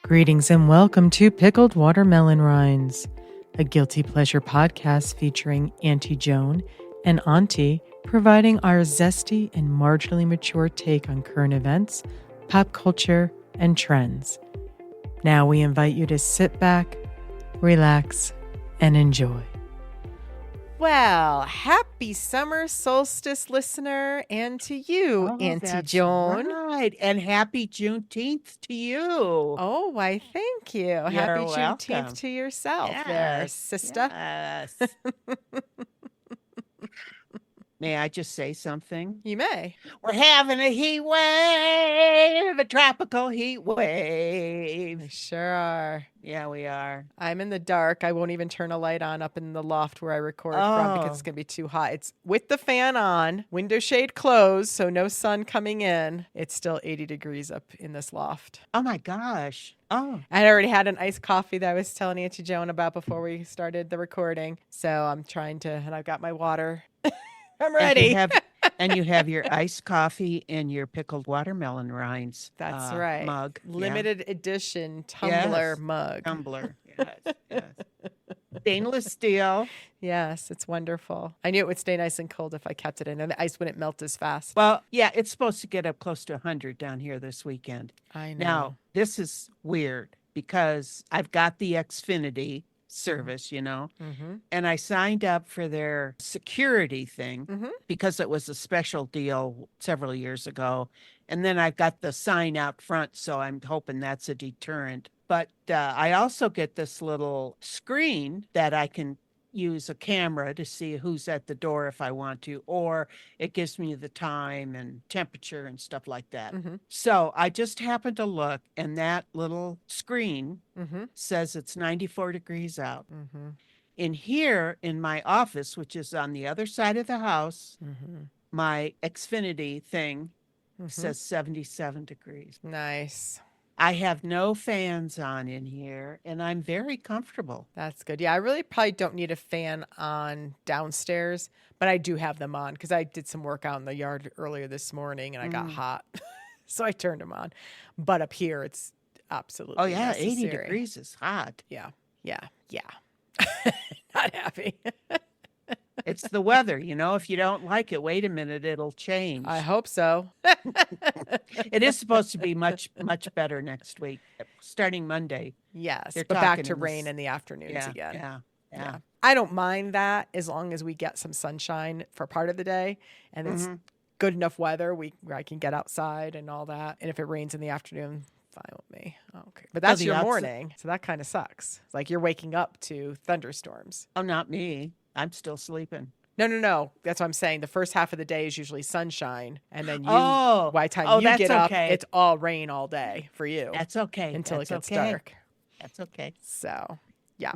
Greetings and welcome to Pickled Watermelon Rinds, a guilty pleasure podcast featuring Auntie Joan and Auntie providing our zesty and marginally mature take on current events, pop culture, and trends. Now we invite you to sit back, relax, and enjoy. Well, happy summer solstice, listener, and to you, Auntie Joan. Right. And happy Juneteenth to you. Oh, why, thank you. Happy Juneteenth welcome. to yourself there, Yes, sister. Yes. May I just say something? You may. We're having a heat wave, a tropical heat wave. We sure are. Yeah, we are. I'm in the dark. I won't even turn a light on up in the loft where I record from because it's going to be too hot. It's with the fan on, window shade closed, so no sun coming in. It's still 80 degrees up in this loft. Oh my gosh. Oh. I already had an iced coffee that I was telling Auntie Joan about before we started the recording. So I'm trying to, and I've got my water. I'm ready. And you have your iced coffee and your pickled watermelon rinds. That's right. Mug. Limited edition tumbler mug. Tumbler. Yes. Stainless steel. Yes, it's wonderful. I knew it would stay nice and cold if I kept it in, and the ice wouldn't melt as fast. Well, yeah, it's supposed to get up close to 100 down here this weekend. I know. Now, this is weird because I've got the Xfinity service, and I signed up for their security thing because it was a special deal several years ago. And then I've got the sign out front, so I'm hoping that's a deterrent. But I also get this little screen that I can use a camera to see who's at the door if I want to, or it gives me the time and temperature and stuff like that. So I just happened to look, and that little screen says it's 94 degrees out. In here in my office, which is on the other side of the house, my Xfinity thing says 77 degrees. Nice. I have no fans on in here, and I'm very comfortable. That's good. Yeah, I really probably don't need a fan on downstairs, but I do have them on because I did some work out in the yard earlier this morning and I got hot. So I turned them on. But up here, it's absolutely necessary. 80 degrees is hot. Yeah. Not happy. It's the weather, if you don't like it, wait a minute, it'll change. I hope so. It is supposed to be much, much better next week, starting Monday. Yes, but back to rain in the afternoons again. Yeah. I don't mind that as long as we get some sunshine for part of the day and it's good enough weather where I can get outside and all that. And if it rains in the afternoon, fine with me. Okay. But that's your morning, so that kind of sucks. It's like you're waking up to thunderstorms. Oh, not me. I'm still sleeping. No. That's what I'm saying. The first half of the day is usually sunshine. And then by the time you get up, it's all rain all day for you. That's okay. Until it gets dark. That's okay. So, yeah.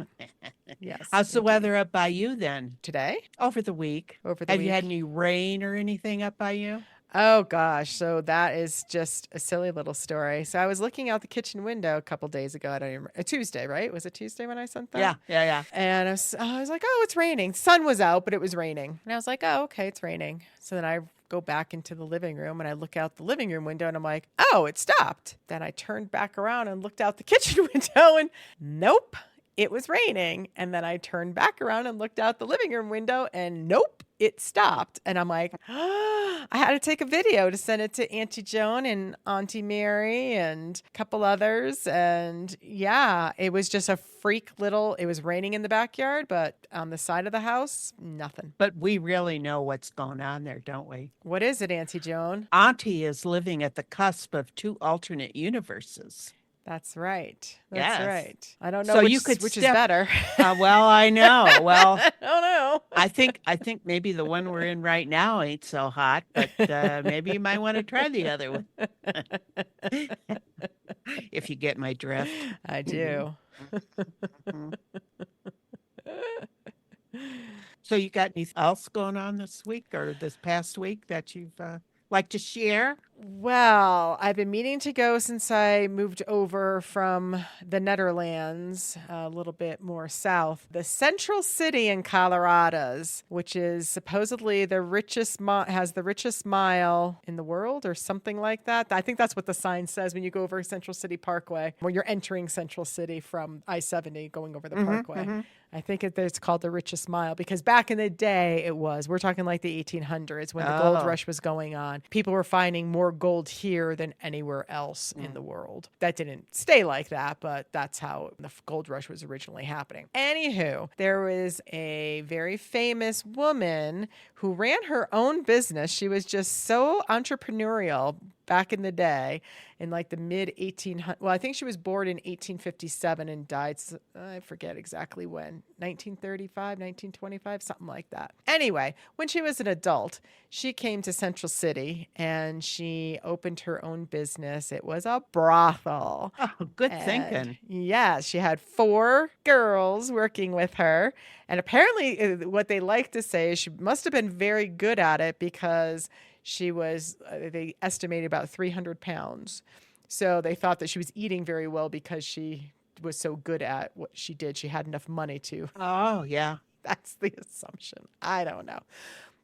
Yes. How's the weather up by you then? Today? Over the week. Have you had any rain or anything up by you? Oh, gosh. So that is just a silly little story. So I was looking out the kitchen window a couple days ago. I don't even remember. A Tuesday, right? Was it Tuesday when I sent that? Yeah. And I was like, oh, it's raining. Sun was out, but it was raining. And I was like, oh, okay, it's raining. So then I go back into the living room and I look out the living room window and I'm like, oh, it stopped. Then I turned back around and looked out the kitchen window and nope, it was raining. And then I turned back around and looked out the living room window and nope, it stopped. And I'm like, I had to take a video to send it to Auntie Joan and Auntie Mary and a couple others. And yeah, it was just a freak little, it was raining in the backyard, but on the side of the house, nothing. But we really know what's going on there, don't we? What is it, Auntie Joan? Auntie is living at the cusp of two alternate universes. That's right. Yes. Right. I don't know which is better. Well, I know. Well, I don't know. I think maybe the one we're in right now ain't so hot, but maybe you might want to try the other one. If you get my drift. I do. So you got anything else going on this week or this past week that you've like to share? Well, I've been meaning to go since I moved over from the Netherlands, a little bit more south. The Central City in Colorado's, which is supposedly the richest, has the richest mile in the world or something like that. I think that's what the sign says when you go over Central City Parkway, when you're entering Central City from I-70 going over the Parkway. I think it's called the richest mile because back in the day we're talking like the 1800s when the gold rush was going on. People were finding more gold here than anywhere else in the world. That didn't stay like that, but that's how the gold rush was originally happening. Anywho, there was a very famous woman who ran her own business. She was just so entrepreneurial back in the day in like the mid 1800s. Well, I think she was born in 1857 and died, I forget exactly when, 1935, 1925, something like that. Anyway, when she was an adult, she came to Central City and she opened her own business. It was a brothel. Oh, good thinking. Yeah, she had 4 girls working with her. And apparently what they like to say is she must have been very good at it because she was, they estimated about 300 pounds. So they thought that she was eating very well because she was so good at what she did. She had enough money to. Oh, yeah. That's the assumption. I don't know.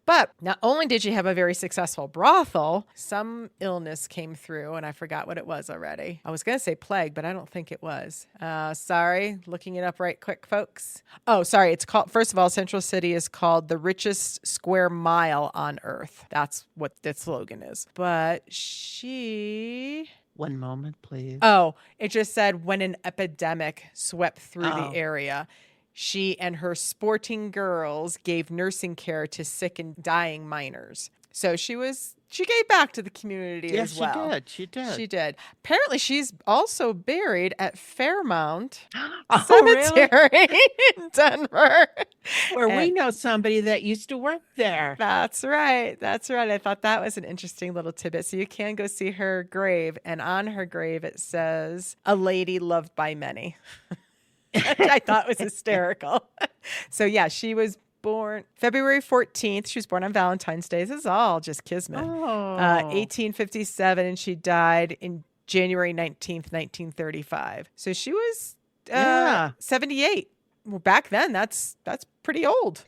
But not only did she have a very successful brothel, some illness came through, and I forgot what it was already. I was going to say plague, but I don't think it was. Sorry, looking it up right quick, folks. Oh, sorry. It's called, first of all, Central City is called the richest square mile on earth. That's what the slogan is. But she... One moment, please. Oh, it just said when an epidemic swept through Oh. the area. She and her sporting girls gave nursing care to sick and dying miners. So she gave back to the community Yes, as well. she did. She did. Apparently, she's also buried at Fairmount Oh, really? Cemetery in Denver. Where we And- know somebody that used to work there. That's right. That's right. I thought that was an interesting little tidbit. So you can go see her grave. And on her grave, it says, "A lady loved by many." Which I thought was hysterical. So yeah, she was born February 14th. She was born on Valentine's Day. This is all just kismet. Oh. 1857, and she died in January 19th, 1935. So she was Yeah. 78. Well, back then, that's pretty old,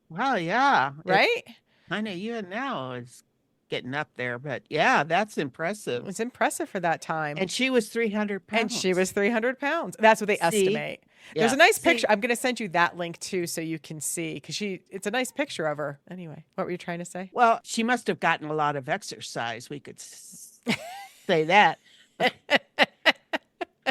Well, yeah. right? I know even now it's getting up there, but yeah, that's It impressive. was impressive for that time. And she was 300 pounds. And she was 300 pounds. That's what they See? estimate. There's Yeah. a nice See? picture. I'm going to send you that link too so you can see because it's a nice picture of her. Anyway, what were you trying to say? Well, she must have gotten a lot of exercise. We could say that.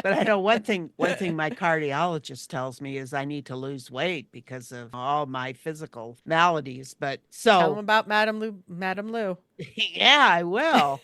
But I know one thing my cardiologist tells me is I need to lose weight because of all my physical maladies. But Tell them so, about Madame Lou. Madame Lou. yeah, I will.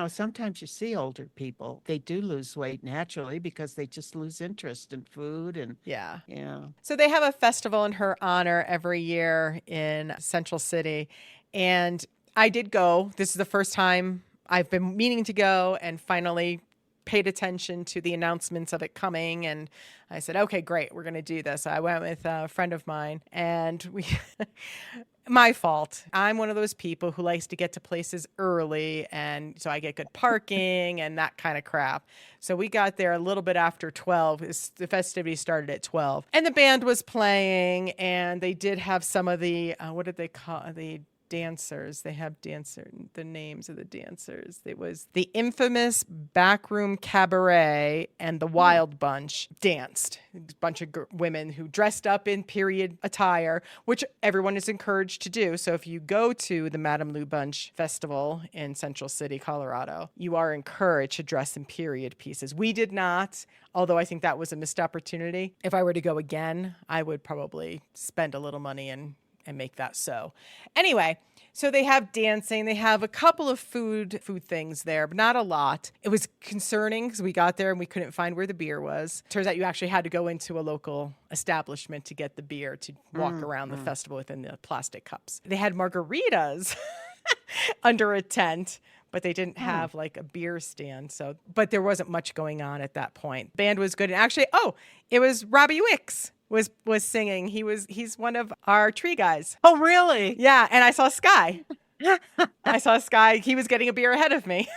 Sometimes you see older people, they do lose weight naturally because they just lose interest in food and Yeah. yeah. So they have a festival in her honor every year in Central City. And I did go. This is the first time I've been meaning to go and finally paid attention to the announcements of it coming. And I said, okay, great. We're going to do this. I went with a friend of mine and my fault. I'm one of those people who likes to get to places early. And so I get good parking and that kind of crap. So we got there a little bit after 12. The festivities started at 12 and the band was playing and they did have some of the, what did they call the dancers? They have the names of the dancers. It was the infamous Backroom Cabaret and the Wild Bunch danced. A bunch of women who dressed up in period attire, which everyone is encouraged to do. So if you go to the Madame Lou Bunch Festival in Central City, Colorado, you are encouraged to dress in period pieces. We did not, although I think that was a missed opportunity. If I were to go again, I would probably spend a little money and make that so. Anyway, so they have dancing. They have a couple of food things there, but not a lot. It was concerning because we got there and we couldn't find where the beer was. Turns out you actually had to go into a local establishment to get the beer to walk around the festival within the plastic cups. They had margaritas under a tent, but they didn't have like a beer stand. So, but there wasn't much going on at that point. Band was good. And actually, it was Robbie Wicks was singing. He's one of our tree guys. Oh, really? Yeah. And I saw Sky. I saw Sky. He was getting a beer ahead of me.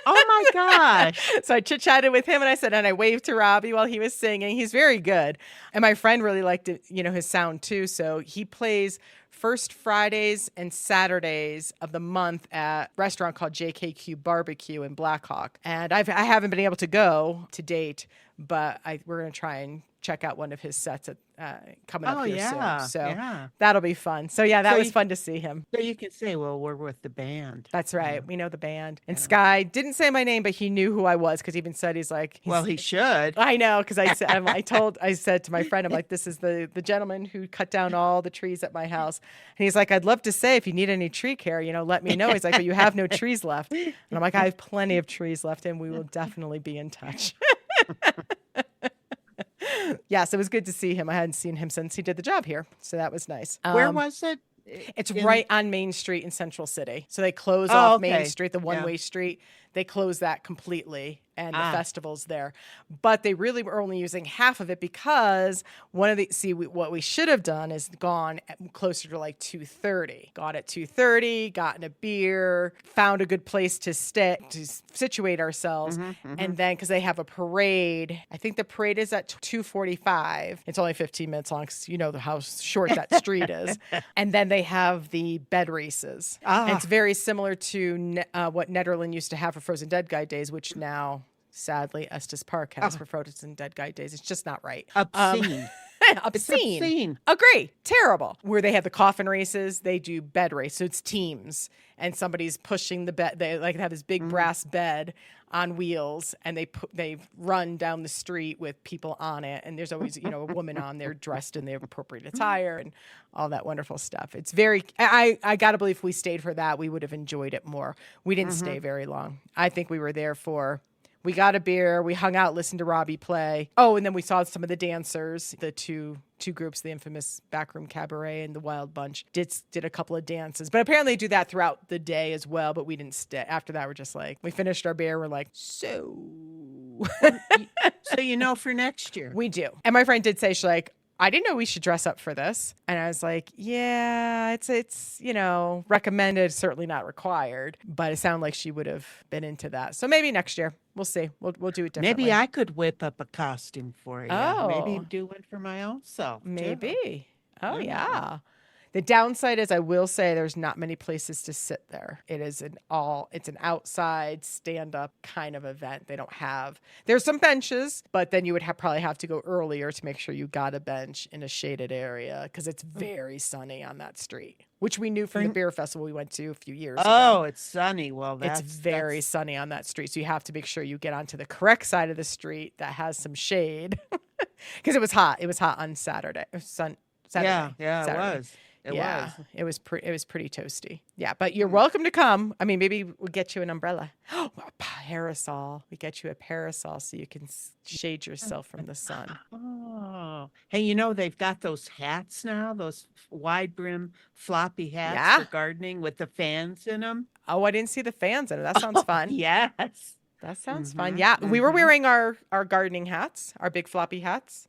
Oh my gosh. So I chit-chatted with him and I said, and I waved to Robbie while he was singing. He's very good. And my friend really liked it, his sound too. So he plays first Fridays and Saturdays of the month at a restaurant called JKQ Barbecue in Blackhawk. And I haven't been able to go to date, but we're going to try and check out one of his sets coming up here soon. So that'll be fun. So yeah, that was fun to see him. So you can say, well, we're with the band. That's right. We know the band. And Sky didn't say my name, but he knew who I was because he even said well, he should. I know, because I said to my friend, I'm like, this is the gentleman who cut down all the trees at my house. And he's like, I'd love to say if you need any tree care, let me know. He's like, but you have no trees left. And I'm like, I have plenty of trees left and we will definitely be in touch. Yes, it was good to see him. I hadn't seen him since he did the job here. So that was nice. Where was it? It's right on Main Street in Central City. So they close off Main Street, the one-way street. They close that completely, and the festival's there. But they really were only using half of it because what we should have done is gone closer to like 2:30. Got at 2:30, gotten a beer, found a good place to situate ourselves. And then, because they have a parade, I think the parade is at 2:45. It's only 15 minutes long because you know how short that street is. And then they have the bed races. And it's very similar to what Nederland used to have for Frozen Dead Guy Days, which now, sadly, Estes Park has for Frozen Dead Guy Days. It's just not right. Obscene. Obscene. Agree. Terrible. Where they have the coffin races, they do bed race. So it's teams, and somebody's pushing the bed. They have this big brass bed on wheels, and they run down the street with people on it. And there's always a woman on there dressed in the appropriate attire and all that wonderful stuff. It's very. I gotta believe if we stayed for that, we would have enjoyed it more. We didn't stay very long. I think we were there for. We got a beer, we hung out, listened to Robbie play. Oh, and then we saw some of the dancers, the two groups, the infamous Backroom Cabaret and the Wild Bunch, did a couple of dances. But apparently they do that throughout the day as well, but we didn't stay. After that, we're just like, we finished our beer, we're like, so... So for next year. We do. And my friend did say, she's like, I didn't know we should dress up for this. And I was like, yeah, it's recommended, certainly not required. But it sounded like she would have been into that. So maybe next year. We'll see. We'll do it differently. Maybe I could whip up a costume for you. Oh. Maybe do one for my own self. Maybe. Too. Oh, yeah. The downside is, I will say, there's not many places to sit there. It's an outside stand-up kind of event. There's some benches, but then you would probably have to go earlier to make sure you got a bench in a shaded area because it's very sunny on that street, which we knew from the beer festival we went to a few years ago. Oh, it's sunny. Well, it's very sunny on that street. So you have to make sure you get onto the correct side of the street that has some shade because it was hot. It was hot on Saturday. Saturday. Yeah, Saturday. It was. It was pretty toasty. Yeah, but you're welcome to come. I mean, maybe we'll get you an umbrella. Oh, a parasol. We get you a parasol so you can shade yourself from the sun. Oh, hey, they've got those hats now, those wide brim floppy hats for gardening with the fans in them. Oh, I didn't see the fans in it. That sounds fun. Yes. That sounds fun. Yeah, we were wearing our gardening hats, our big floppy hats.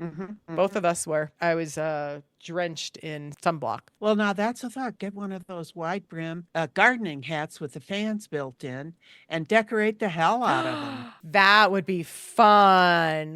Both of us were. I was drenched in sunblock. Well, now that's a thought. Get one of those wide brim gardening hats with the fans built in and decorate the hell out of them. That would be fun.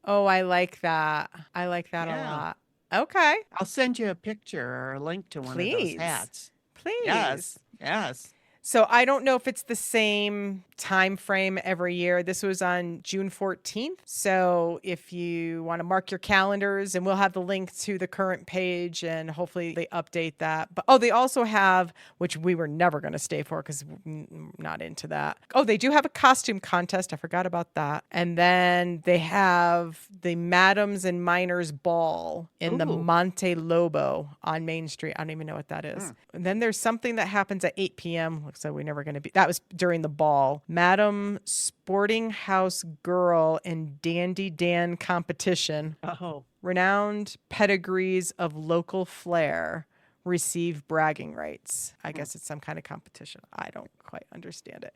Oh, I like that. I like that a lot. Okay. I'll send you a picture or a link to one of those hats. Please. Yes. So I don't know if it's the same time frame every year. This was on June 14th. So if you want to mark your calendars, and we'll have the link to the current page, and hopefully they update that. But they also have, which we were never going to stay for because we're not into that. Oh, they do have a costume contest. I forgot about that. And then they have the Madams and Minors Ball in the Monte Lobo on Main Street. I don't even know what that is. And then there's something that happens at 8 p.m. So we're never going to be. That was during the ball. Madam Sporting House Girl and Dandy Dan competition. Oh. Renowned pedigrees of local flair receive bragging rights. I guess it's some kind of competition. I don't quite understand it.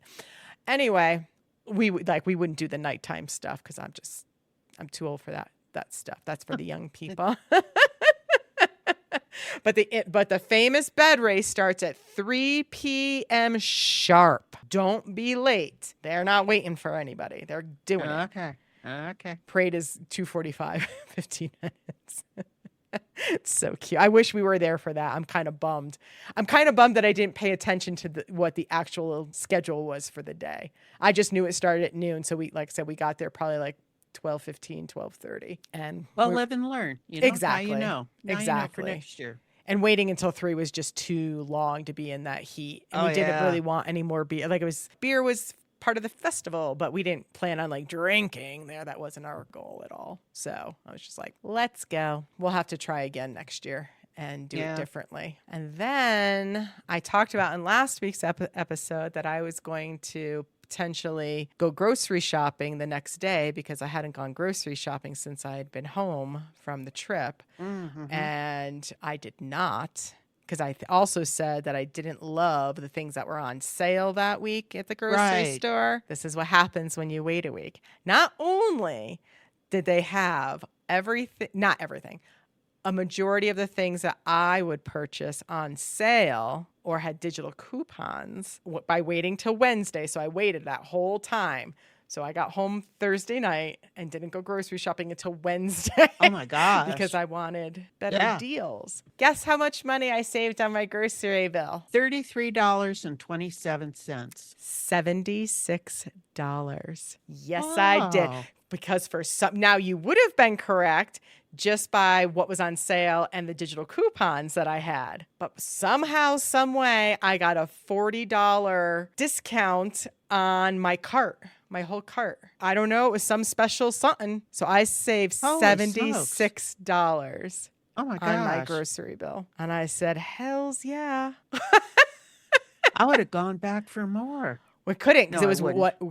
Anyway, we wouldn't do the nighttime stuff because I'm too old for that stuff. That's for the young people. But the famous bed race starts at 3 p.m. sharp. Don't be late. They're not waiting for anybody. They're doing it. Okay. Parade is 2:45, 15 minutes. It's so cute. I wish we were there for that. I'm kind of bummed. I'm kind of bummed that I didn't pay attention to what the actual schedule was for the day. I just knew it started at noon. So like I said, we got there probably like 12:15, 12:30. And live and learn. You know, exactly. Now you know. Now exactly. You know for next year. And waiting until 3 was just too long to be in that heat. And we didn't really want any more beer. Like beer was part of the festival, but we didn't plan on like drinking there. That wasn't our goal at all. So I was just like, let's go. We'll have to try again next year and do it differently. And then I talked about in last week's episode that I was going to potentially go grocery shopping the next day because I hadn't gone grocery shopping since I had been home from the trip. Mm-hmm. And I did not, because I also said that I didn't love the things that were on sale that week at the grocery store. This is what happens when you wait a week. Not only did they have everything, not everything, a majority of the things that I would purchase on sale or had digital coupons by waiting till Wednesday. So I waited that whole time. So I got home Thursday night and didn't go grocery shopping until Wednesday. Oh my gosh. Because I wanted better deals. Guess how much money I saved on my grocery bill? $33.27. $76. Yes, I did. Because for some, now you would have been correct just by what was on sale and the digital coupons that I had. But somehow, some way, I got a $40 discount on my cart. My whole cart. I don't know. It was some special something. So I saved $76 on my grocery bill. And I said, hells yeah. I would have gone back for more. We couldn't because it was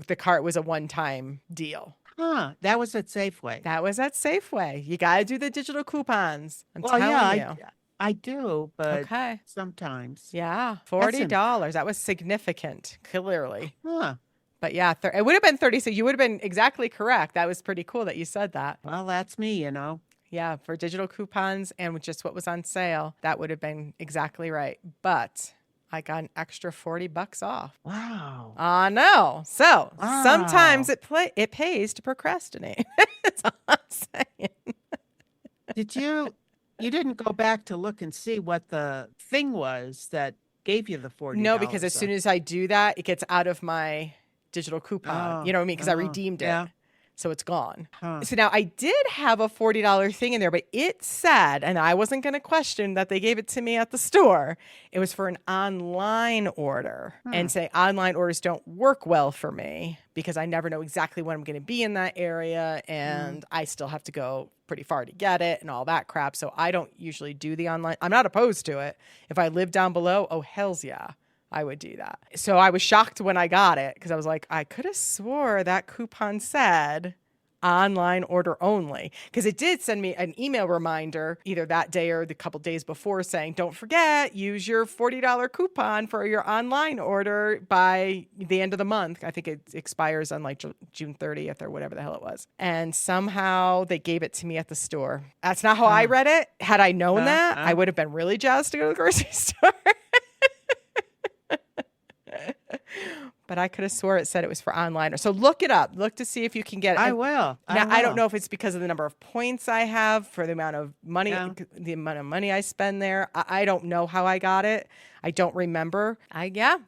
the cart was a one-time deal. Huh. That was at Safeway. That was at Safeway. You got to do the digital coupons. I'm telling you. I do, but sometimes. Yeah. $40. That was significant, clearly. Huh. But yeah, it would have been 30. So you would have been exactly correct. That was pretty cool that you said that. Well, that's me, you know. Yeah, for digital coupons and just what was on sale, that would have been exactly right. But I got an extra $40 off. Wow. I know. So sometimes it pays to procrastinate. That's all I'm saying. Did you didn't go back to look and see what the thing was that gave you the $40? No, because as soon as I do that, it gets out of my digital coupon. You know what I mean? Because I redeemed it. So it's gone. So now I did have a $40 thing in there, but it said, and I wasn't going to question that they gave it to me at the store. It was for an online order and say online orders don't work well for me because I never know exactly when I'm going to be in that area. And I still have to go pretty far to get it and all that crap. So I don't usually do the online. I'm not opposed to it. If I live down below, oh, hells yeah. I would do that. So I was shocked when I got it because I was like, I could have swore that coupon said online order only, because it did send me an email reminder either that day or the couple days before saying, don't forget, use your $40 coupon for your online order by the end of the month. I think it expires on like June 30th or whatever the hell it was. And somehow they gave it to me at the store. That's not how I read it. Had I known that, I would have been really jazzed to go to the grocery store. But I could have swore it said it was for online. So look it up. Look to see if you can get it. I will. Now, I don't know if it's because of the number of points I have for the amount of money, the amount of money I spend there. I don't know how I got it. I don't remember.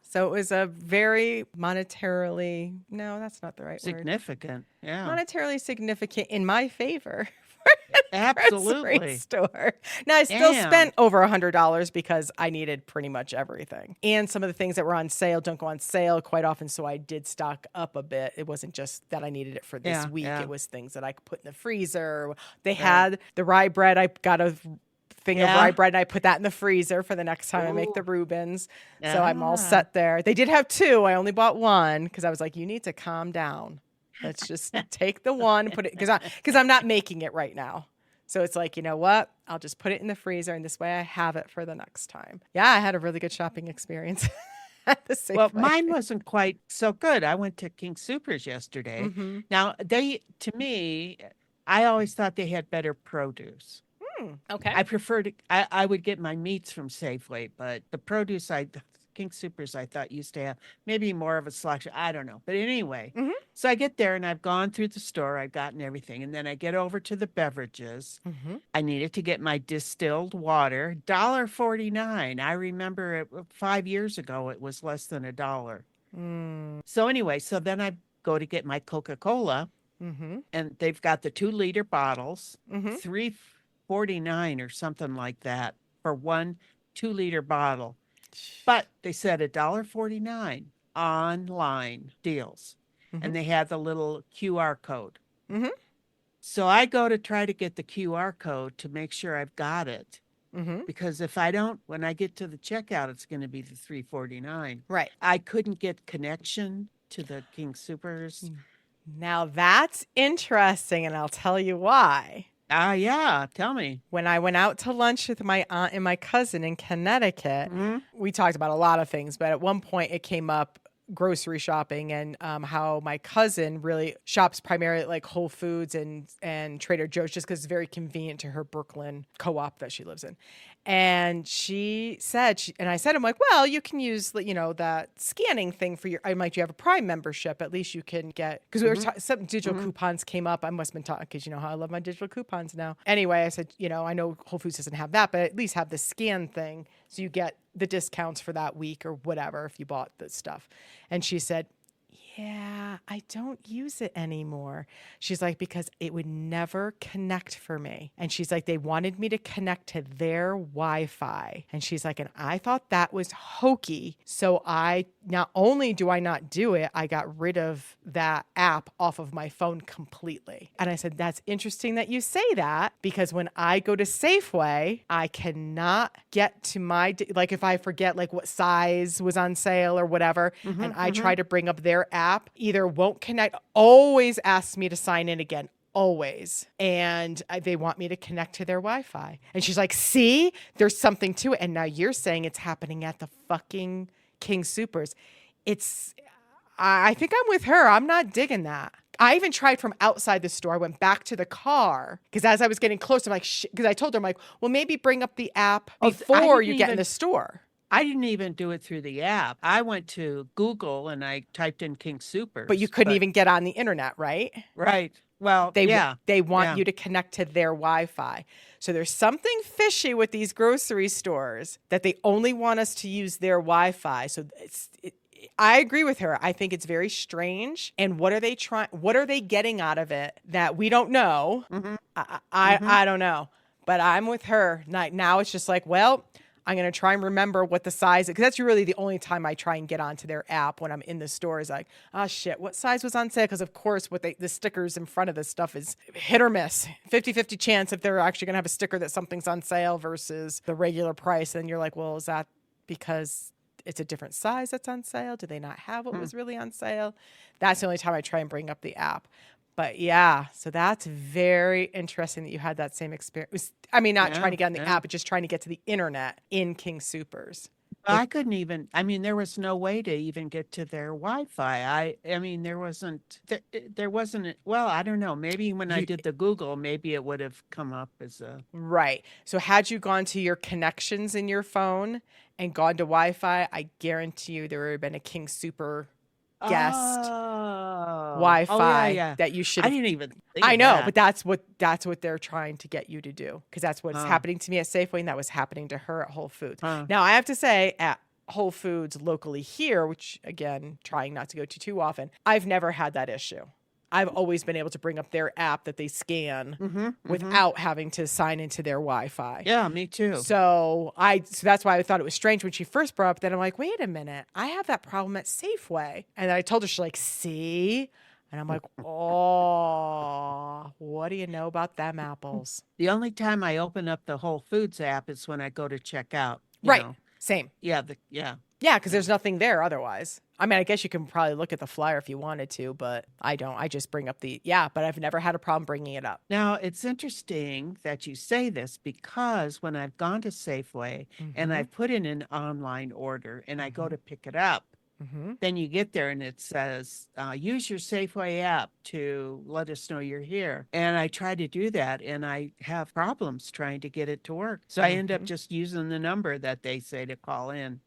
So it was a very monetarily, no, that's not the right word. Significant. Yeah. Monetarily significant in my favor. Absolutely. Store. Now I still spent over $100 because I needed pretty much everything. And some of the things that were on sale don't go on sale quite often, so I did stock up a bit. It wasn't just that I needed it for this week. It was things that I could put in the freezer. They had the rye bread. I got a thing of rye bread and I put that in the freezer for the next time I make the Reubens. So I'm all set there. They did have 2. I only bought 1 because I was like, you need to calm down. Let's just take the one and put it, because I'm not making it right now. So it's like, you know what? I'll just put it in the freezer, and this way I have it for the next time. Yeah, I had a really good shopping experience at the Safeway. Well, mine wasn't quite so good. I went to King Soopers yesterday. Now, to me, I always thought they had better produce. Okay. I prefer to, I would get my meats from Safeway, but the produce King Supers I thought used to have maybe more of a selection. I don't know. But anyway, Hmm. so I get there and I've gone through the store, I've gotten everything. And then I get over to the beverages. Hmm. I needed to get my distilled water, $1.49. I remember it 5 years ago, it was less than $1. Mm. So anyway, so then I go to get my Coca-Cola Hmm. and they've got the 2-liter bottles, Hmm. 3.49 or something like that for one 2-liter bottle. But they said $1.49 online deals. Hmm. And they had the little QR code. Hmm. So I go to try to get the QR code to make sure I've got it. Hmm. Because if I don't, when I get to the checkout, it's going to be the 3.49. Right. I couldn't get connection to the King Supers. Now that's interesting, and I'll tell you why. Yeah, tell me. When I went out to lunch with my aunt and my cousin in Connecticut, we talked about a lot of things, but at one point it came up grocery shopping and how my cousin really shops primarily at like Whole Foods and Trader Joe's just because it's very convenient to her Brooklyn co-op that she lives in. And she said, and I said, I'm like, well, you can use, that scanning thing for your, I'm like, you have a Prime membership. At least you can get, because we were some digital coupons came up. I must have been talking, because you know how I love my digital coupons now. Anyway, I said, I know Whole Foods doesn't have that, but at least have the scan thing. So you get the discounts for that week or whatever if you bought the stuff. And she said, yeah, I don't use it anymore. She's like, because it would never connect for me. And she's like, they wanted me to connect to their Wi-Fi. And she's like, and I thought that was hokey. So not only do I not do it, I got rid of that app off of my phone completely. And I said, that's interesting that you say that, because when I go to Safeway, I cannot get to my, like if I forget like what size was on sale or whatever, and I try to bring up their app, either won't connect, always asks me to sign in again. Always. And they want me to connect to their Wi-Fi. And she's like, see, there's something to it. And now you're saying it's happening at the fucking King Supers. I think I'm with her. I'm not digging that. I even tried from outside the store. I went back to the car because as I was getting close, I'm like, because I told her, I'm like, well, maybe bring up the app before you get in the store. I didn't even do it through the app. I went to Google and I typed in King Supers. But you couldn't even get on the internet, right? Right. Well, they want you to connect to their Wi-Fi. So there's something fishy with these grocery stores that they only want us to use their Wi-Fi. So I agree with her. I think it's very strange. And what are they getting out of it that we don't know? I don't know. But I'm with her. Now it's just like, well, I'm going to try and remember what the size is. Because that's really the only time I try and get onto their app when I'm in the store is like, oh shit, what size was on sale? Because of course, the stickers in front of this stuff is hit or miss. 50-50 chance if they're actually going to have a sticker that something's on sale versus the regular price. And you're like, well, is that because it's a different size that's on sale? Do they not have what was really on sale? That's the only time I try and bring up the app. But yeah, so that's very interesting that you had that same experience. I mean, not trying to get on the app, but just trying to get to the internet in King Supers. I couldn't even, I mean, there was no way to even get to their Wi-Fi. I mean, there wasn't, well, I don't know. Maybe when I did the Google, maybe it would have come up as a. Right. So had you gone to your connections in your phone and gone to Wi-Fi, I guarantee you there would have been a King Super guest Wi-Fi that you should. I didn't even think I of know, that. but that's what they're trying to get you to do, because that's what's happening to me at Safeway, and that was happening to her at Whole Foods. Now I have to say, at Whole Foods locally here, which again, trying not to go to too often, I've never had that issue. I've always been able to bring up their app that they scan without having to sign into their Wi-Fi. Yeah, me too. So that's why I thought it was strange when she first brought up. Then I'm like, wait a minute, I have that problem at Safeway. And I told her, she's like, see? And I'm like, oh, what do you know about them apples? The only time I open up the Whole Foods app is when I go to check out. Right. Same. Yeah. Yeah, because there's nothing there otherwise. I mean, I guess you can probably look at the flyer if you wanted to, but I don't. I just bring up but I've never had a problem bringing it up. Now, it's interesting that you say this, because when I've gone to Safeway and I've put in an online order and I go to pick it up, Then you get there and it says, use your Safeway app to let us know you're here. And I try to do that and I have problems trying to get it to work. So I end up just using the number that they say to call in.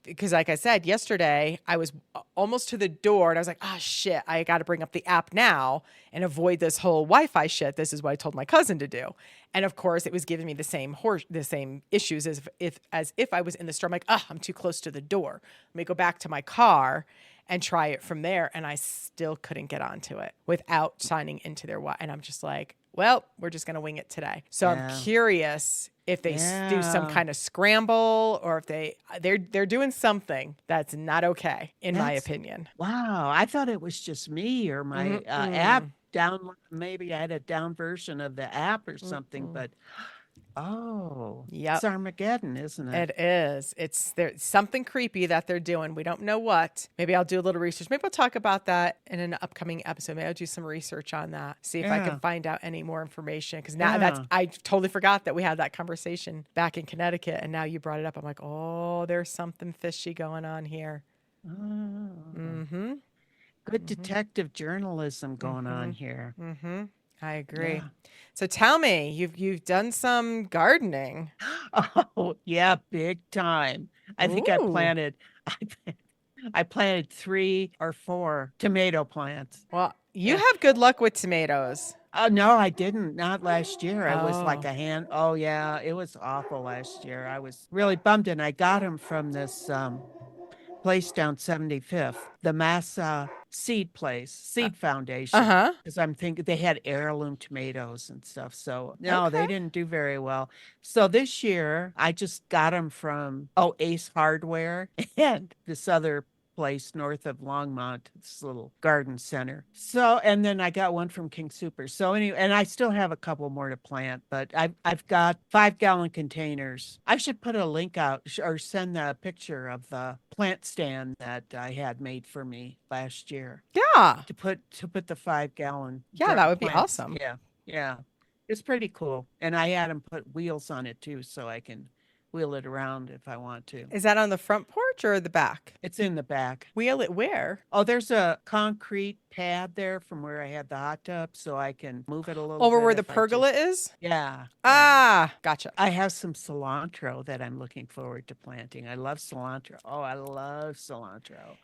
Because like I said, yesterday I was almost to the door and I was like, oh shit, I got to bring up the app now and avoid this whole Wi-Fi shit. This is what I told my cousin to do. And of course it was giving me the same issues as if I was in the store. I'm like, oh, I'm too close to the door. Let me go back to my car and try it from there. And I still couldn't get onto it without signing into their Wi. And I'm just like, well, we're just going to wing it today. So I'm curious if they do some kind of scramble or if they're doing something that's not okay, in my opinion. Wow. I thought it was just me or my app down. Maybe I had a down version of the app or something, but it's Armageddon, isn't it? It is. There's something creepy that they're doing. We don't know what. Maybe I'll do a little research. Maybe we'll talk about that in an upcoming episode. Maybe I'll do some research on that. See if I can find out any more information. Because now I totally forgot that we had that conversation back in Connecticut. And now you brought it up. I'm like, oh, there's something fishy going on here. Good detective journalism going on here. I agree. So tell me, you've done some gardening. Oh, yeah, big time. I think I planted 3 or 4 tomato plants. Well, you have good luck with tomatoes. Oh, no, I didn't. Not last year. I was like oh, yeah, it was awful last year. I was really bummed, and I got them from this place down 75th, the Massa Seed Foundation. Because I'm thinking they had heirloom tomatoes and stuff. So no, they didn't do very well. So this year I just got them from Ace Hardware and this other place north of Longmont, this little garden center. So, and then I got one from King Super. So anyway, and I still have a couple more to plant, but I've got 5-gallon containers. I should put a link out or send a picture of the plant stand that I had made for me last year. Yeah. To put the 5-gallon. Yeah, that would be plants. awesome. Yeah. Yeah. It's pretty cool. And I had them put wheels on it too, so I can wheel it around if I want to. Is that on the front porch or the back? It's in the back. Wheel it where? Oh, there's a concrete pad there from where I had the hot tub, so I can move it a little over bit where the if I pergola is? Yeah. Ah, gotcha. I have some cilantro that I'm looking forward to planting. I love cilantro. Oh, I love cilantro.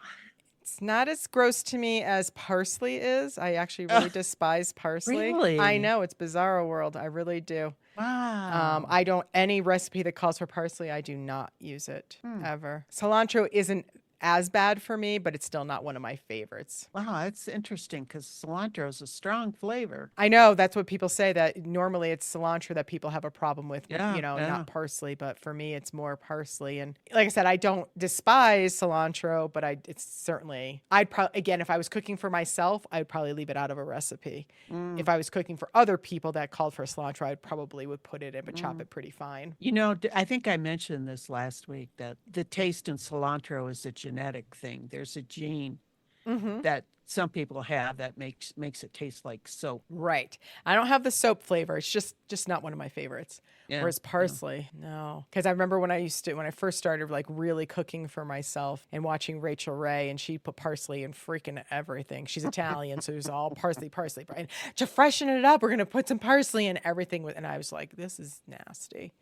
It's not as gross to me as parsley is. I actually really despise parsley. Really? I know, it's bizarro world. I really do. Wow. I don't, any recipe that calls for parsley, I do not use it ever. Cilantro isn't as bad for me, but it's still not one of my favorites. Wow, that's interesting because cilantro is a strong flavor. I know that's what people say, that normally it's cilantro that people have a problem with, Yeah, not parsley, but for me it's more parsley. And like I said, I don't despise cilantro, but it's certainly, I'd probably, again, if I was cooking for myself, I'd probably leave it out of a recipe. If I was cooking for other people that called for cilantro, I probably would put it in, but chop it pretty fine. You know, I think I mentioned this last week that the taste in cilantro is a genetic thing. There's a gene that some people have that makes it taste like soap. Right. I don't have the soap flavor. It's just not one of my favorites. Yeah, Whereas parsley, no. Because I remember when I first started like really cooking for myself and watching Rachel Ray, and she put parsley in freaking everything. She's Italian, so it was all parsley. And to freshen it up, we're gonna put some parsley in everything. And I was like, this is nasty.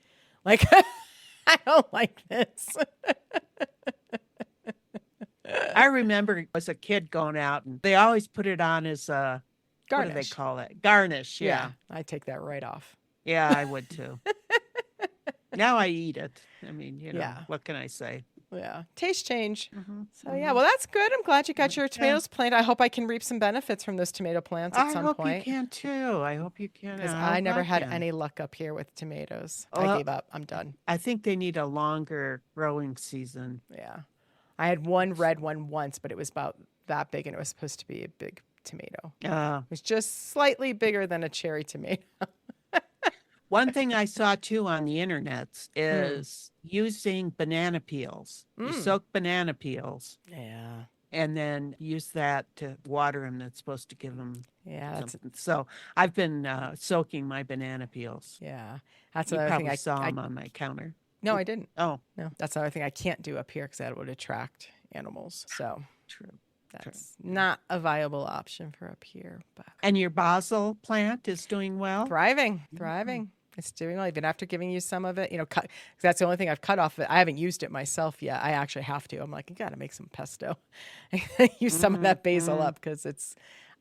Like, I don't like this. I remember as a kid going out and they always put it on as a garnish. What do they call it? Garnish. Yeah. I take that right off. Yeah, I would too. Now I eat it. I mean, what can I say? Yeah. Taste change. So yeah, well, that's good. I'm glad you got your tomatoes planted. I hope I can reap some benefits from those tomato plants at some point. I hope you can too. I hope you can. Because I never had any luck up here with tomatoes. I gave up. I'm done. I think they need a longer growing season. Yeah. I had one red one once, but it was about that big and it was supposed to be a big tomato. It was just slightly bigger than a cherry tomato. One thing I saw too on the internet is using banana peels. You soak banana peels. Yeah. And then use that to water them. That's supposed to give them something. So I've been soaking my banana peels. Yeah. That's you another probably thing saw them on my counter. No, I didn't. Oh. No, that's another thing I can't do up here because that would attract animals. So True. that's not a viable option for up here, but And your basil plant is doing well? thriving, thriving. It's doing well. Even after giving you some of it, cut. 'Cause that's the only thing I've cut off it. I haven't used it myself yet. I actually have to. I'm like, you got to make some pesto. Use some of that basil up because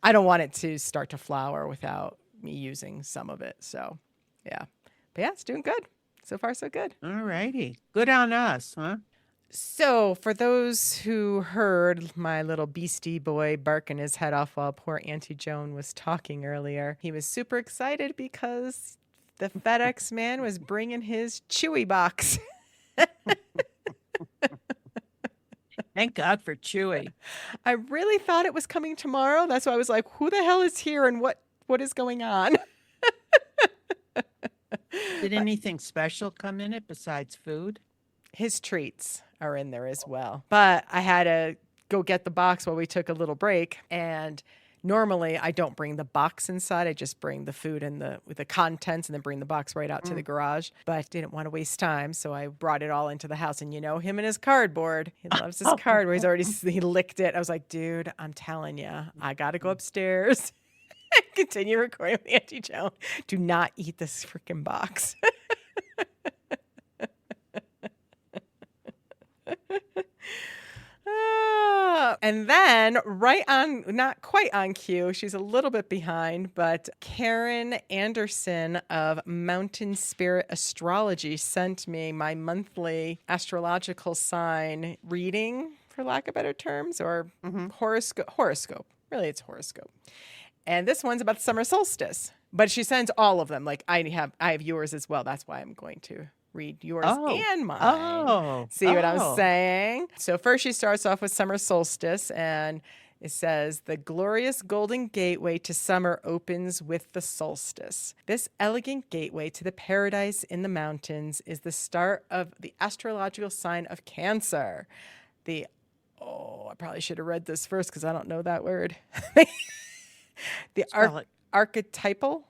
I don't want it to start to flower without me using some of it. So, yeah. But yeah, it's doing good. So far, so good. All righty. Good on us, huh? So, for those who heard my little beastie boy barking his head off while poor Auntie Joan was talking earlier, he was super excited because the FedEx man was bringing his Chewy box. Thank God for Chewy. I really thought it was coming tomorrow. That's why I was like, who the hell is here and what is going on? Did anything special come in it besides food? His treats are in there as well. But I had to go get the box while we took a little break. And normally I don't bring the box inside. I just bring the food and the contents and then bring the box right out to the garage. But I didn't want to waste time. So I brought it all into the house. And him and his cardboard. He loves his cardboard. He licked it. I was like, dude, I'm telling you, I got to go upstairs and continue recording with Auntie Joan. Do not eat this freaking box. And then not quite on cue, she's a little bit behind, but Karen Anderson of Mountain Spirit Astrology sent me my monthly astrological sign reading, for lack of better terms, or horoscope. Really, it's horoscope. And this one's about the summer solstice, but she sends all of them. Like I have yours as well. That's why I'm going to read yours and mine. See what I'm saying? So first she starts off with summer solstice, and it says, the glorious golden gateway to summer opens with the solstice. This elegant gateway to the paradise in the mountains is the start of the astrological sign of Cancer. I probably should have read this first because I don't know that word. Archetypal.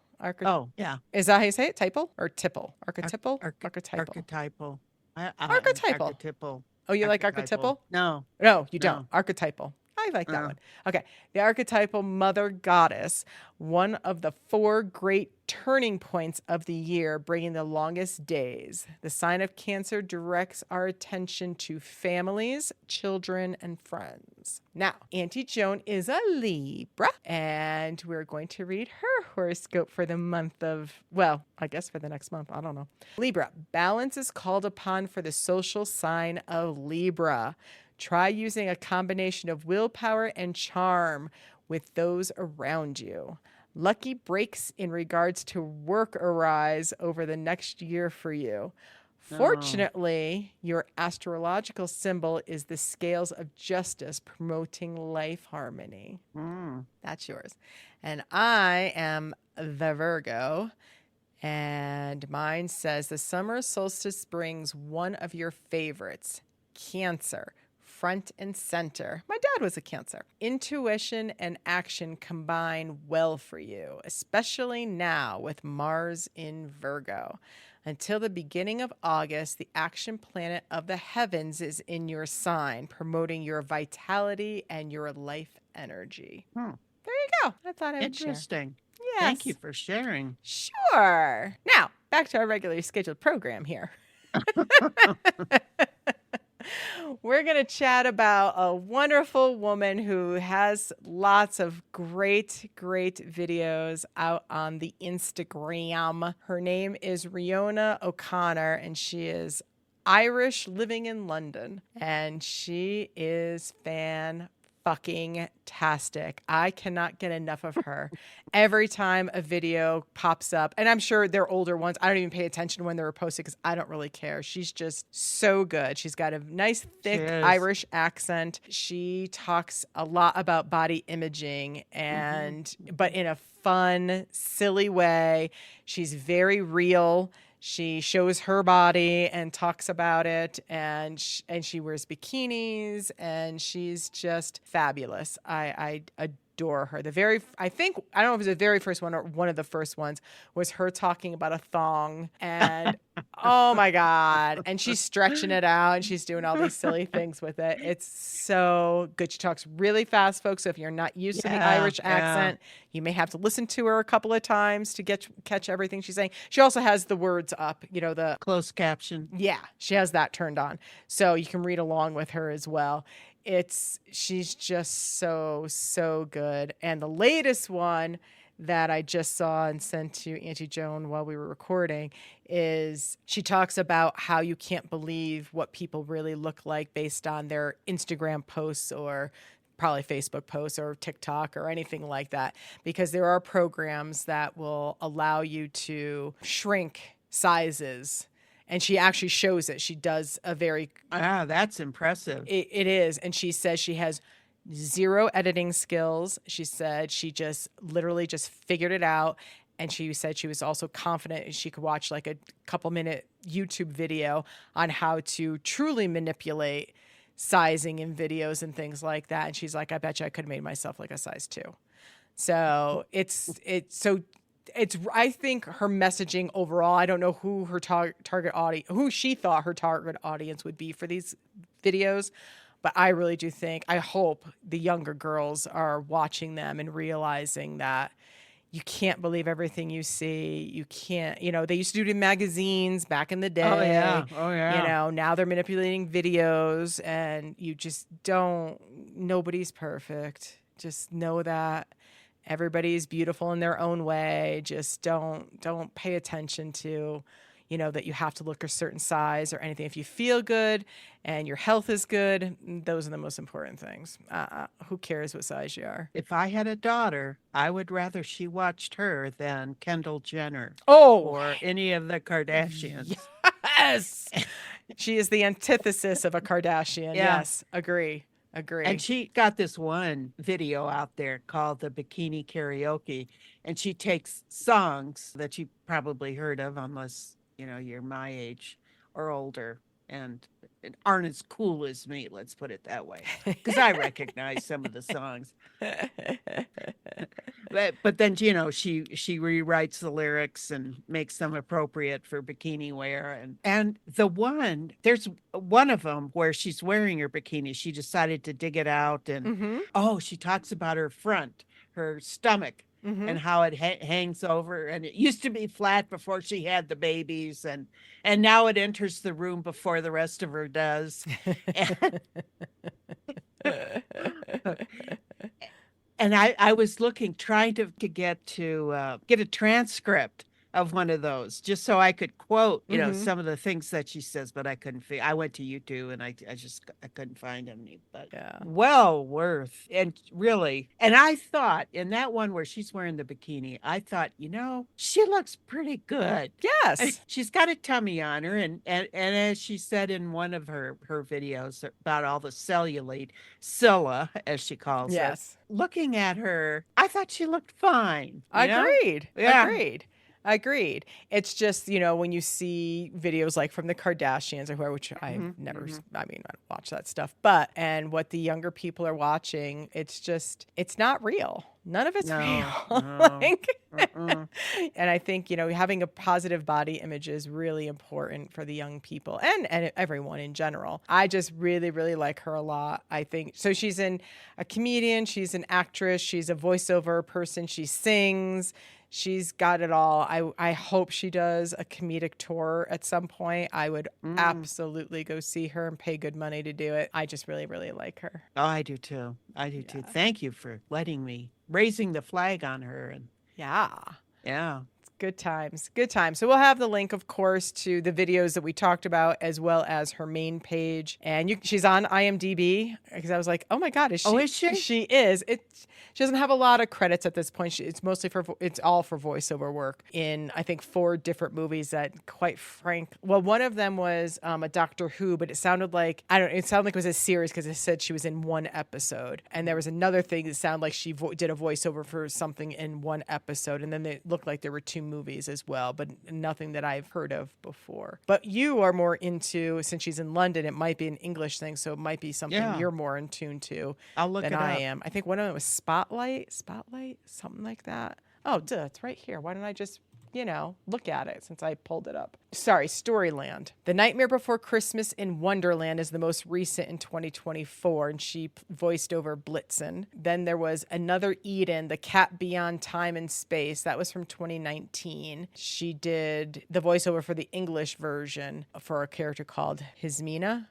Yeah. Is that how you say it? Typal or tipple? Archetypal? Archetypal. Archetypal. Oh, you like archetypal? No. No, you don't. Archetypal. I like that one. Okay. The archetypal mother goddess, one of the 4 great turning points of the year, bringing the longest days. The sign of Cancer directs our attention to families, children, and friends. Now, Auntie Joan is a Libra, and we're going to read her horoscope for the month of, I guess for the next month. I don't know. Libra, balance is called upon for the social sign of Libra. Try using a combination of willpower and charm with those around you. Lucky breaks in regards to work arise over the next year for you. Fortunately, your astrological symbol is the scales of justice, promoting life harmony. That's yours. And I am the Virgo, and mine says the summer solstice brings one of your favorites, Cancer, front and center. My dad was a Cancer. Intuition and action combine well for you, especially now with Mars in Virgo. Until the beginning of August, the action planet of the heavens is in your sign, promoting your vitality and your life energy. There you go. I thought I would share. Interesting. Yes. Thank you for sharing. Sure. Now, back to our regularly scheduled program here. We're going to chat about a wonderful woman who has lots of great, great videos out on the Instagram. Her name is Riona O'Connor, and she is Irish living in London, and she is fan-fucking-tastic. I cannot get enough of her. Every time a video pops up, and I'm sure they're older ones, I don't even pay attention when they're posted because I don't really care. She's just so good. She's got a nice, thick Irish accent. She talks a lot about body imaging, and but in a fun, silly way. She's very real. She shows her body and talks about it, and she wears bikinis, and she's just fabulous. I adore her. I don't know if it was the very first one or one of the first ones, was her talking about a thong, and Oh my God. And she's stretching it out and she's doing all these silly things with it. It's so good. She talks really fast, folks. So if you're not used to the Yeah, Irish yeah. accent, you may have to listen to her a couple of times to catch everything she's saying. She also has the words up, Closed caption. yeah, she has that turned on. So you can read along with her as well. She's just so good. And the latest one that I just saw and sent to Auntie Joan while we were recording is she talks about how you can't believe what people really look like based on their Instagram posts or probably Facebook posts or TikTok or anything like that, because there are programs that will allow you to shrink sizes. And she actually shows it. She does a very Ah, that's impressive. it is. And she says she has zero editing skills. She said she just literally just figured it out. And she said she was also confident she could watch like a couple minute YouTube video on how to truly manipulate sizing in videos and things like that. And she's like, I bet you I could have made myself like a size 2. So I think her messaging overall, I don't know who her target audience, who she thought her target audience would be for these videos, but I really do think, I hope the younger girls are watching them and realizing that you can't believe everything you see. You can't, they used to do it in magazines back in the day. Oh yeah. Oh yeah. Now they're manipulating videos and you just nobody's perfect. Just know that. Everybody's beautiful in their own way. Just don't pay attention to, that you have to look a certain size or anything. If you feel good and your health is good, those are the most important things. Who cares what size you are? If I had a daughter, I would rather she watched her than Kendall Jenner Oh, or any of the Kardashians. yes. She is the antithesis of a Kardashian. Yeah. Yes, agree. And she got this one video out there called the Bikini Karaoke, and she takes songs that you probably heard of, unless you're my age or older, and aren't as cool as me. Let's put it that way, because I recognize some of the songs. But then she rewrites the lyrics and makes them appropriate for bikini wear, and there's one of them where she's wearing her bikini. She decided to dig it out, and she talks about her stomach, and how it hangs over, and it used to be flat before she had the babies, and now it enters the room before the rest of her does. And I was trying to get a transcript of one of those, just so I could quote, some of the things that she says, but I couldn't I went to YouTube and I couldn't find any, but Yeah. well worth, and really, and I thought in that one where she's wearing the bikini, I thought, she looks pretty good. Yes. She's got a tummy on her, and as she said in one of her videos about all the cellulite, Scylla, as she calls it. Yes. Looking at her, I thought she looked fine. Agreed. Yeah. Agreed. It's just, when you see videos like from the Kardashians or whoever, which I've never, I don't watch that stuff, and what the younger people are watching, it's not real. None of it's real. And I think, having a positive body image is really important for the young people and everyone in general. I just really, really like her a lot. I think, so she's a comedian, she's an actress, she's a voiceover person, she sings. She's got it all. I hope she does a comedic tour at some point. I would absolutely go see her and pay good money to do it. I just really, really like her. Oh, I do too. Too. Thank you for raising the flag on her. And yeah. Good times. So we'll have the link, of course, to the videos that we talked about, as well as her main page. And she's on IMDb, because I was like, oh my God, is she? Oh, is she? She is. She doesn't have a lot of credits at this point. It's all for voiceover work in, I think, 4 different movies that, quite frank. Well, one of them was a Doctor Who, but it sounded like, it sounded like it was a series because it said she was in 1 episode. And there was another thing that sounded like she did a voiceover for something in 1 episode. And then it looked like there were 2 movies as well, but nothing that I've heard of before. But you are more into, since she's in London, it might be an English thing, so it might be something you're more in tune to than I am. I think one of them was Spotlight, something like that. Oh, duh, it's right here. Why don't I just, look at it since I pulled it up? Storyland. The Nightmare Before Christmas in Wonderland is the most recent in 2024, and she voiced over Blitzen. Then there was Another Eden, The Cat Beyond Time and Space. That was from 2019. She did the voiceover for the English version for a character called Hismina.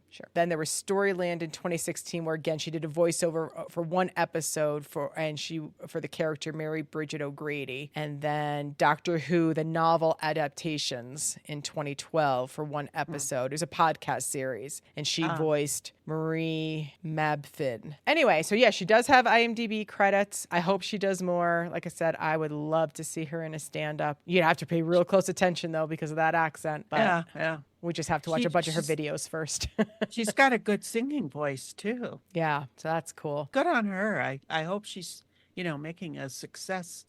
Sure. Then there was Storyland in 2016, where again she did a voiceover for one episode for the character Mary Bridget O'Grady. And then Doctor Who, the novel adaptations in 2012 for one episode. It was a podcast series, and she voiced Marie Mabfin. Anyway, so yeah, she does have IMDb credits. I hope she does more. Like I said, I would love to see her in a stand-up. You'd have to pay real close attention though because of that accent. But yeah. we just have to watch a bunch of her videos first. She's got a good singing voice too. Yeah, so that's cool. Good on her. I hope she's, making a success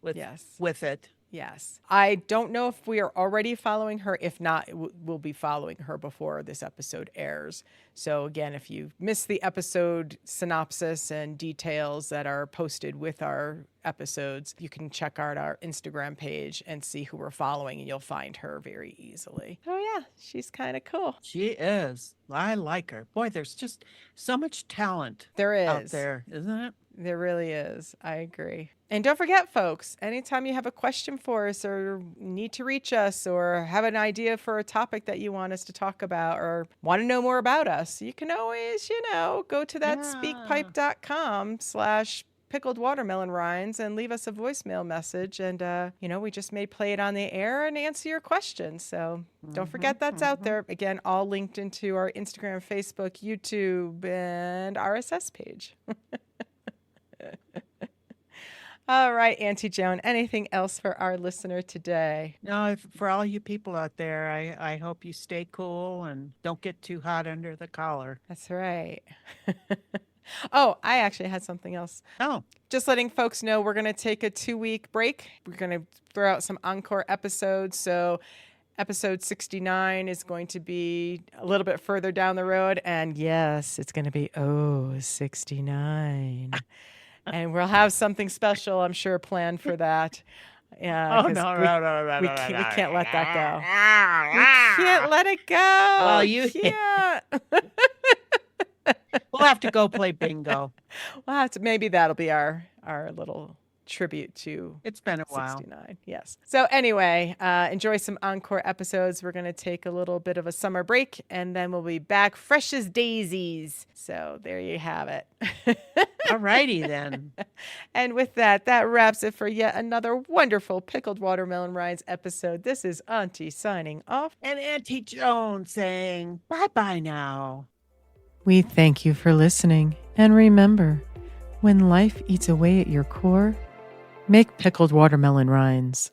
with it. Yes. I don't know if we are already following her. If not, we'll be following her before this episode airs. So again, if you missed the episode synopsis and details that are posted with our episodes, you can check out our Instagram page and see who we're following, and you'll find her very easily. Oh yeah, she's kind of cool. She is. I like her. Boy, there's just so much talent out there, isn't it? There really is. I agree. And don't forget, folks, anytime you have a question for us or need to reach us or have an idea for a topic that you want us to talk about or want to know more about us, you can always, go to that speakpipe.com/pickled watermelon rinds and leave us a voicemail message. And, we just may play it on the air and answer your questions. So don't forget that's out there. Again, all linked into our Instagram, Facebook, YouTube, and RSS page. All right, Auntie Joan, anything else for our listener today? No, for all you people out there, I hope you stay cool and don't get too hot under the collar. That's right. Oh, I actually had something else. Oh. Just letting folks know we're going to take a 2-week break. We're going to throw out some encore episodes. So episode 69 is going to be a little bit further down the road. And yes, it's going to be 69. And we'll have something special, I'm sure, planned for that. Yeah. Oh, no. We can't let that go. We can't let it go. Well, you can't. We'll have to go play bingo. We'll have to. Maybe that'll be our little tribute to it's been a while. 69. Yes. So anyway, enjoy some encore episodes. We're going to take a little bit of a summer break, and then we'll be back fresh as daisies. So there you have it. All righty then. And with that wraps it for yet another wonderful Pickled Watermelon Rinds episode. This is Auntie signing off. And Auntie Joan saying bye-bye now. We thank you for listening. And remember, when life eats away at your core, make pickled watermelon rinds.